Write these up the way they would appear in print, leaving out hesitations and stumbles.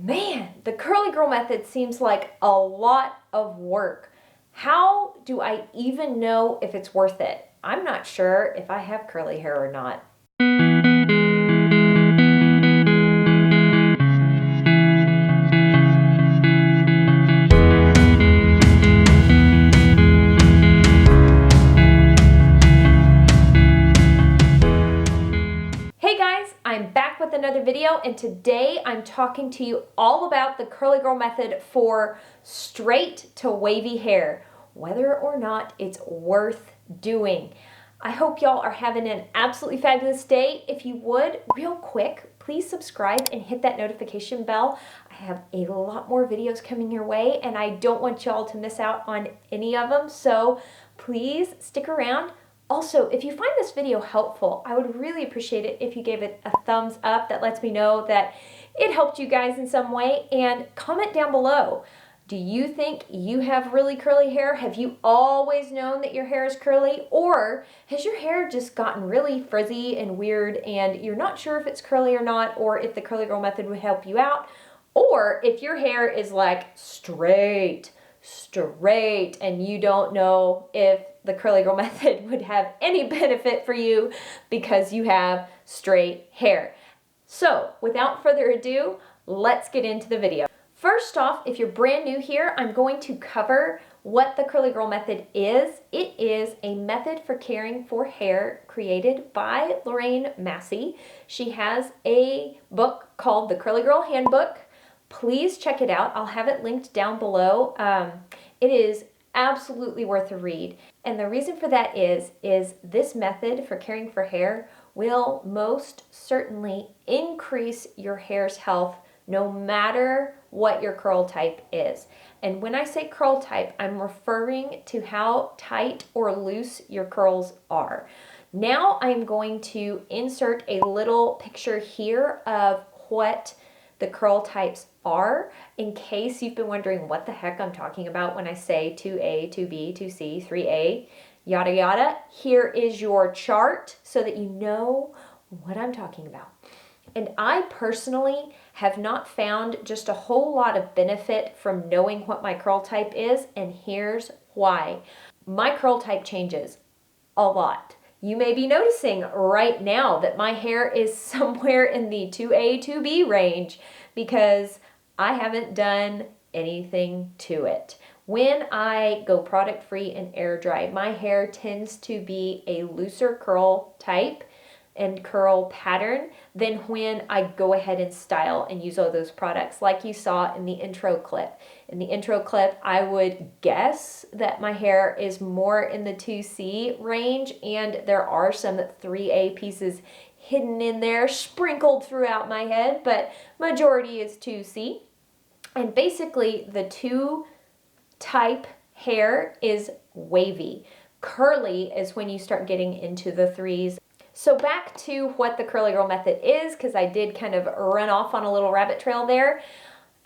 Man, the curly girl method seems like a lot of work. How do I even know if it's worth it? I'm not sure if I have curly hair or not. Hey guys, I'm back with another video, and today I'm talking to you all about the curly girl method for straight to wavy hair, whether or not it's worth doing. I hope y'all are having an absolutely fabulous day. If you would, real quick, please subscribe and hit that notification bell. I have a lot more videos coming your way, and I don't want y'all to miss out on any of them, so please stick around. Also, if you find this video helpful, I would really appreciate it if you gave it a thumbs up. That lets me know that it helped you guys in some way. And comment down below. Do you think you have really curly hair? Have you always known that your hair is curly? Or has your hair just gotten really frizzy and weird and you're not sure if it's curly or not, or if the curly girl method would help you out? Or if your hair is like straight and you don't know if the curly girl method would have any benefit for you because you have straight hair. So without further ado, let's get into the video. First off, if you're brand new here, I'm going to cover what the curly girl method is. It is a method for caring for hair created by Lorraine Massey. She has a book called the Curly Girl Handbook. Please check it out. I'll have it linked down below. It is absolutely worth a read. And the reason for that is this method for caring for hair will most certainly increase your hair's health no matter what your curl type is. And when I say curl type, I'm referring to how tight or loose your curls are. Now I'm going to insert a little picture here of what the curl types are, in case you've been wondering what the heck I'm talking about when I say 2A, 2B, 2C, 3A, yada yada. Here is your chart so that you know what I'm talking about. And I personally have not found just a whole lot of benefit from knowing what my curl type is, and here's why. My curl type changes a lot. You may be noticing right now that my hair is somewhere in the 2A, 2B range because I haven't done anything to it. When I go product free and air dry, my hair tends to be a looser curl type and curl pattern than when I go ahead and style and use all those products like you saw in the intro clip. In the intro clip, I would guess that my hair is more in the 2C range, and there are some 3A pieces hidden in there, sprinkled throughout my head, but majority is 2C. And basically the 2 type hair is wavy. Curly is when you start getting into the 3s. So back to what the curly girl method is, because I did kind of run off on a little rabbit trail there.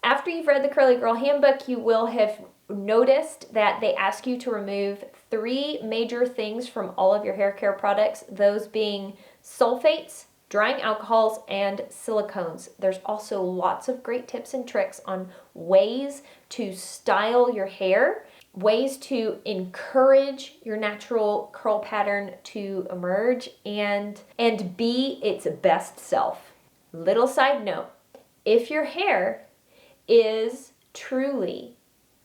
After you've read the Curly Girl Handbook, you will have noticed that they ask you to remove 3 major things from all of your hair care products, those being sulfates, drying alcohols, and silicones. There's also lots of great tips and tricks on ways to style your hair, ways to encourage your natural curl pattern to emerge and be its best self. Little side note, if your hair is truly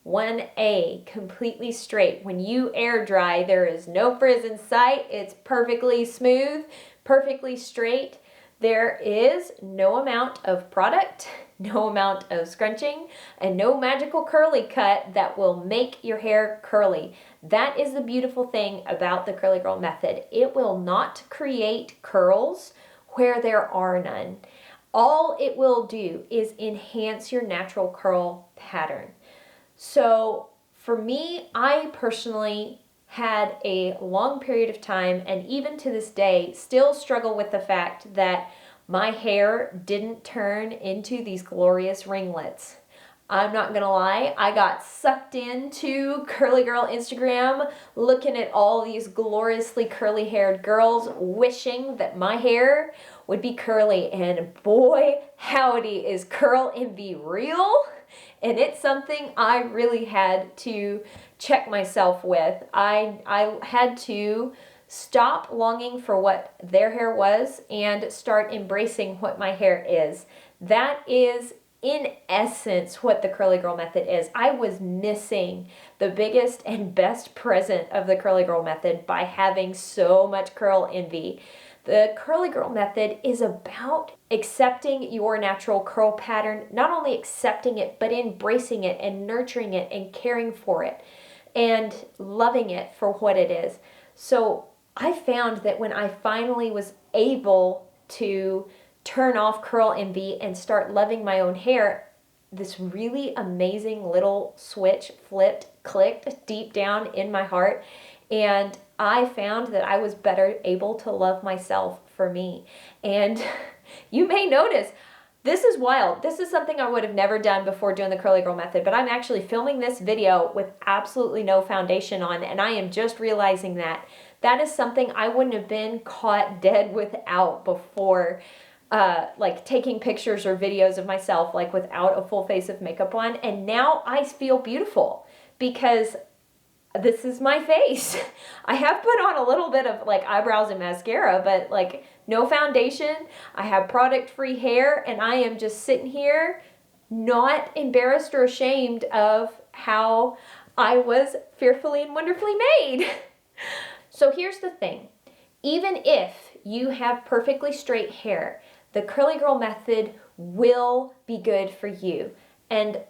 1A, completely straight, when you air dry, there is no frizz in sight, it's perfectly smooth, perfectly straight. There is no amount of product, no amount of scrunching, and no magical curly cut that will make your hair curly. That is the beautiful thing about the Curly Girl method. It will not create curls where there are none. All it will do is enhance your natural curl pattern. So for me, I personally had a long period of time, and even to this day still struggle with the fact that my hair didn't turn into these glorious ringlets. I'm not gonna lie, I got sucked into Curly Girl Instagram looking at all these gloriously curly haired girls, wishing that my hair would be curly, and boy, howdy, is curl envy real. And it's something I really had to check myself with. I had to stop longing for what their hair was and start embracing what my hair is. That is, in essence, what the curly girl method is. I was missing the biggest and best present of the curly girl method by having so much curl envy. The curly girl method is about accepting your natural curl pattern, not only accepting it, but embracing it and nurturing it and caring for it and loving it for what it is. So I found that when I finally was able to turn off curl envy and start loving my own hair, this really amazing little switch flipped, clicked deep down in my heart, and I found that I was better able to love myself for me. And you may notice, this is wild. This is something I would have never done before doing the curly girl method, but I'm actually filming this video with absolutely no foundation on, and I am just realizing that. That is something I wouldn't have been caught dead without before, like taking pictures or videos of myself like without a full face of makeup on. And now I feel beautiful because this is my face. I have put on a little bit of like eyebrows and mascara, but like no foundation. I have product-free hair, and I am just sitting here not embarrassed or ashamed of how I was fearfully and wonderfully made. So here's the thing. Even if you have perfectly straight hair, the curly girl method will be good for you. And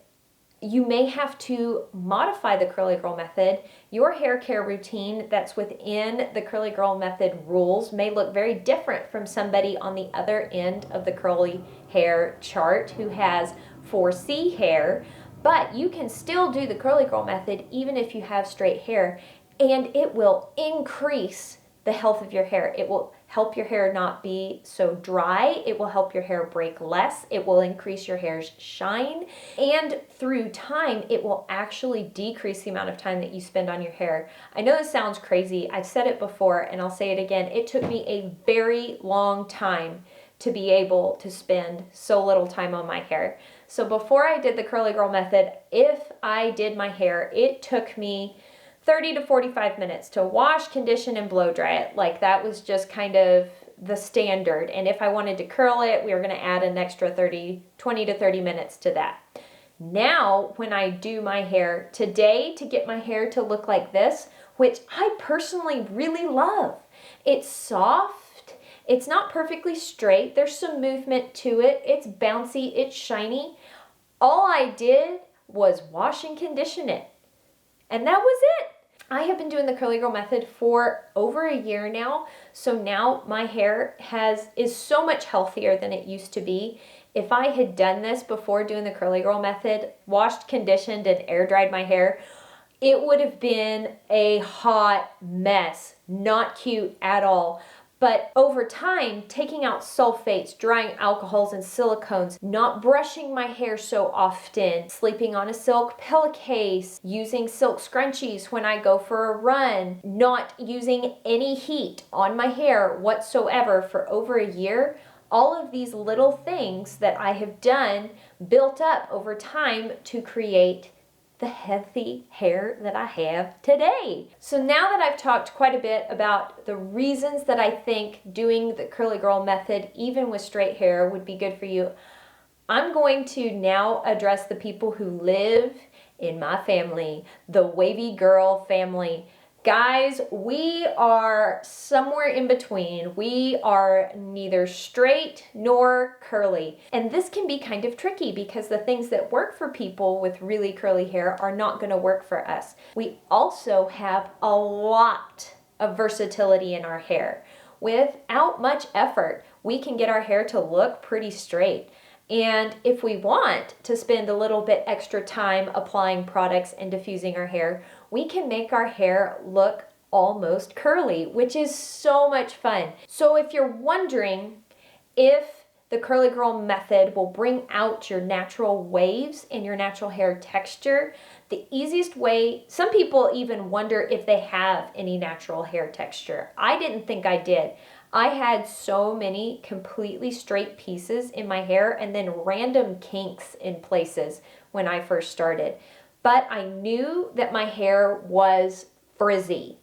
you may have to modify the curly girl method. Your hair care routine that's within the curly girl method rules may look very different from somebody on the other end of the curly hair chart who has 4C hair, but you can still do the curly girl method even if you have straight hair, and it will increase the health of your hair. It will help your hair not be so dry. It will help your hair break less. It will increase your hair's shine. And through time, it will actually decrease the amount of time that you spend on your hair. I know this sounds crazy. I've said it before and I'll say it again. It took me a very long time to be able to spend so little time on my hair. So before I did the curly girl method, if I did my hair, it took me 30 to 45 minutes to wash, condition, and blow dry it. Like that was just kind of the standard. And if I wanted to curl it, we were going to add an extra 20 to 30 minutes to that. Now, when I do my hair today, to get my hair to look like this, which I personally really love, it's soft, it's not perfectly straight, there's some movement to it, it's bouncy, it's shiny. All I did was wash and condition it. And that was it. I have been doing the curly girl method for over a year now, so now my hair is so much healthier than it used to be. If I had done this before doing the curly girl method, washed, conditioned, and air dried my hair, it would have been a hot mess. Not cute at all. But over time, taking out sulfates, drying alcohols and silicones, not brushing my hair so often, sleeping on a silk pillowcase, using silk scrunchies when I go for a run, not using any heat on my hair whatsoever for over a year, all of these little things that I have done built up over time to create the healthy hair that I have today. So now that I've talked quite a bit about the reasons that I think doing the curly girl method, even with straight hair, would be good for you, I'm going to now address the people who live in my family, the wavy girl family. Guys, we are somewhere in between. We are neither straight nor curly. And this can be kind of tricky because the things that work for people with really curly hair are not going to work for us. We also have a lot of versatility in our hair. Without much effort, we can get our hair to look pretty straight. And if we want to spend a little bit extra time applying products and diffusing our hair, we can make our hair look almost curly, which is so much fun. So if you're wondering if the curly girl method will bring out your natural waves and your natural hair texture, the easiest way, some people even wonder if they have any natural hair texture. I didn't think I did. I had so many completely straight pieces in my hair and then random kinks in places when I first started. But I knew that my hair was frizzy,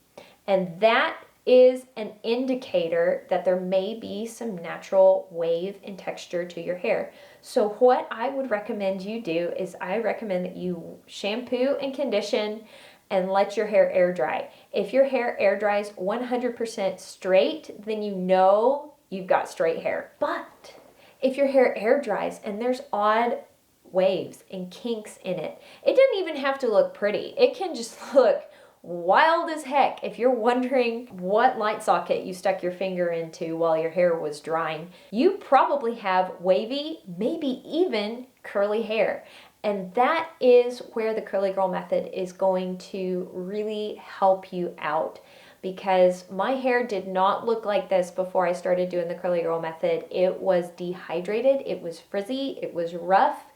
and that is an indicator that there may be some natural wave and texture to your hair. So what I would recommend you do is I recommend that you shampoo and condition and let your hair air dry. If your hair air dries 100% straight, then you know you've got straight hair. But if your hair air dries and there's odd waves and kinks in it, it doesn't even have to look pretty. It can just look wild as heck. If you're wondering what light socket you stuck your finger into while your hair was drying, you probably have wavy, maybe even curly hair. And that is where the Curly Girl method is going to really help you out, because my hair did not look like this before I started doing the Curly Girl method. It was dehydrated, it was frizzy, it was rough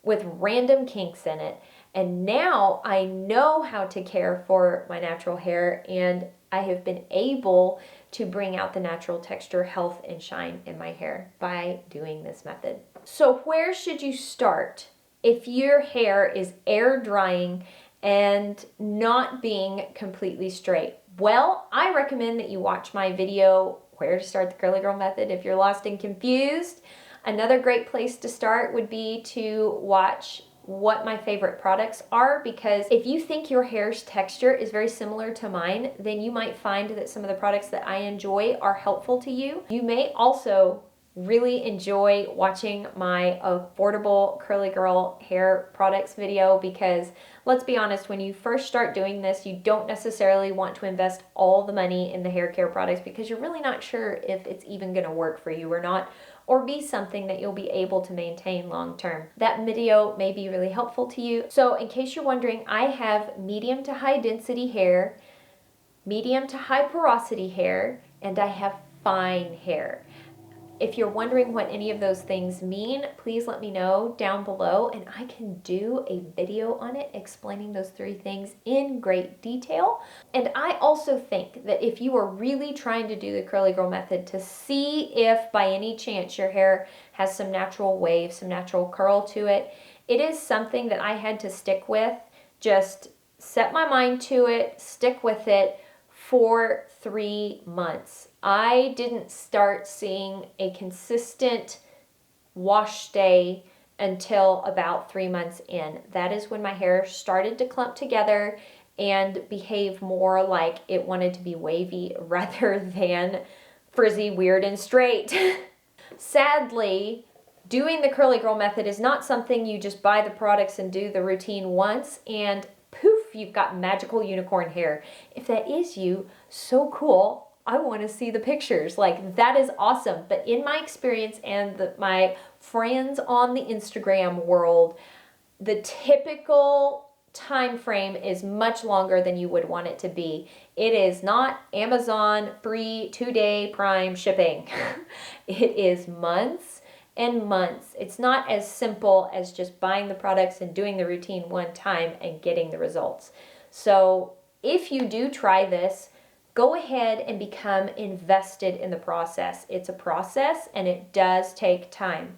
with random kinks in it. And now I know how to care for my natural hair, and I have been able to bring out the natural texture, health, and shine in my hair by doing this method. So where should you start if your hair is air drying and not being completely straight? Well, I recommend that you watch my video, Where to Start the Curly Girl Method, if you're lost and confused. Another great place to start would be to watch what my favorite products are, because if you think your hair's texture is very similar to mine, then you might find that some of the products that I enjoy are helpful to you. You may also really enjoy watching my affordable Curly Girl hair products video, because let's be honest, when you first start doing this, you don't necessarily want to invest all the money in the hair care products because you're really not sure if it's even going to work for you or not, or be something that you'll be able to maintain long term. That video may be really helpful to you. So in case you're wondering, I have medium to high density hair, medium to high porosity hair, and I have fine hair. If you're wondering what any of those things mean, please let me know down below, and I can do a video on it explaining those three things in great detail. And I also think that if you are really trying to do the Curly Girl method to see if by any chance your hair has some natural wave, some natural curl to it, it is something that I had to stick with. Just set my mind to it, stick with it for 3 months. I didn't start seeing a consistent wash day until about 3 months in. That is when my hair started to clump together and behave more like it wanted to be wavy rather than frizzy, weird, and straight. Sadly, doing the Curly Girl method is not something you just buy the products and do the routine once and poof, you've got magical unicorn hair. If that is you, so cool. I want to see the pictures. Like, that is awesome. But in my experience and my friends on the Instagram world, the typical time frame is much longer than you would want it to be. It is not Amazon free 2-day Prime shipping. It is months and months. It's not as simple as just buying the products and doing the routine one time and getting the results. So if you do try this, go ahead and become invested in the process. It's a process and it does take time.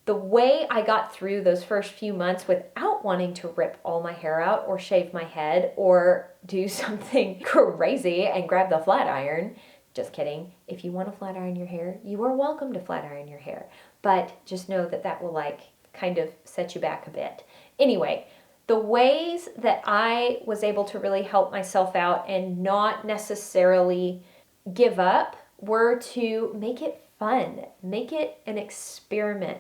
The way I got through those first few months without wanting to rip all my hair out or shave my head or do something crazy and grab the flat iron, just kidding. If you want to flat iron your hair, you are welcome to flat iron your hair. But just know that that will kind of set you back a bit. Anyway, the ways that I was able to really help myself out and not necessarily give up were to make it fun, make it an experiment,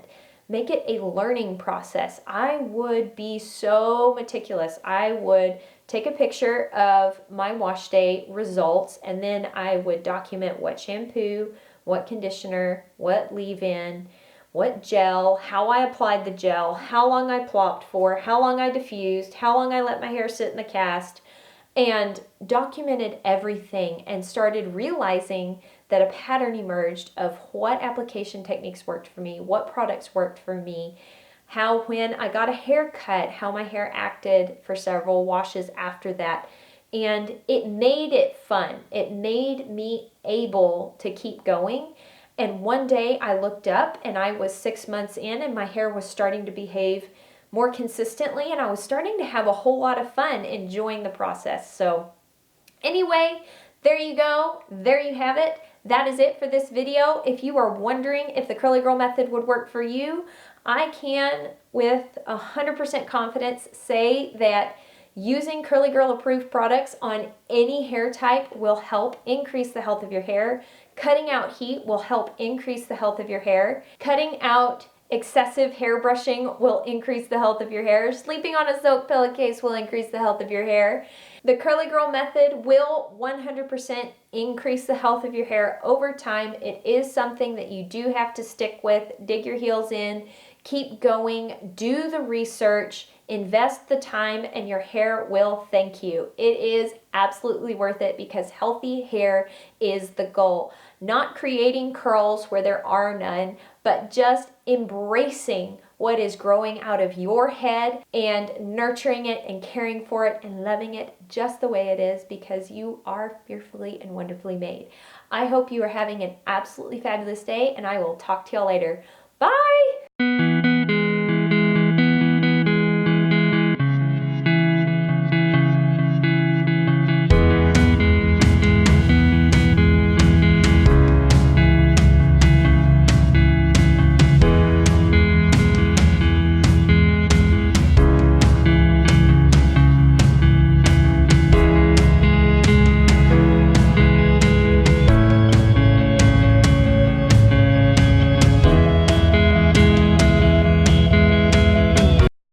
make it a learning process. I would be so meticulous. I would take a picture of my wash day results, and then I would document what shampoo, what conditioner, what leave-in, what gel, how I applied the gel, how long I plopped for, how long I diffused, how long I let my hair sit in the cast, and documented everything and started realizing that a pattern emerged of what application techniques worked for me, what products worked for me, how when I got a haircut, how my hair acted for several washes after that. and it made it fun. It made me able to keep going. And one day I looked up and I was 6 months in and my hair was starting to behave more consistently, and I was starting to have a whole lot of fun enjoying the process. So anyway, there you go. There you have it. That is it for this video. If you are wondering if the Curly Girl method would work for you, I can with 100% confidence say that using Curly Girl approved products on any hair type will help increase the health of your hair. Cutting out heat will help increase the health of your hair. Cutting out excessive hair brushing will increase the health of your hair. Sleeping on a silk pillowcase will increase the health of your hair. The Curly Girl method will 100% increase the health of your hair over time. It is something that you do have to stick with. Dig your heels in. Keep going. Do the research. Invest the time, and your hair will thank you. It is absolutely worth it because healthy hair is the goal. Not creating curls where there are none, but just embracing what is growing out of your head and nurturing it and caring for it and loving it just the way it is, because you are fearfully and wonderfully made. I hope you are having an absolutely fabulous day, and I will talk to y'all later. Bye!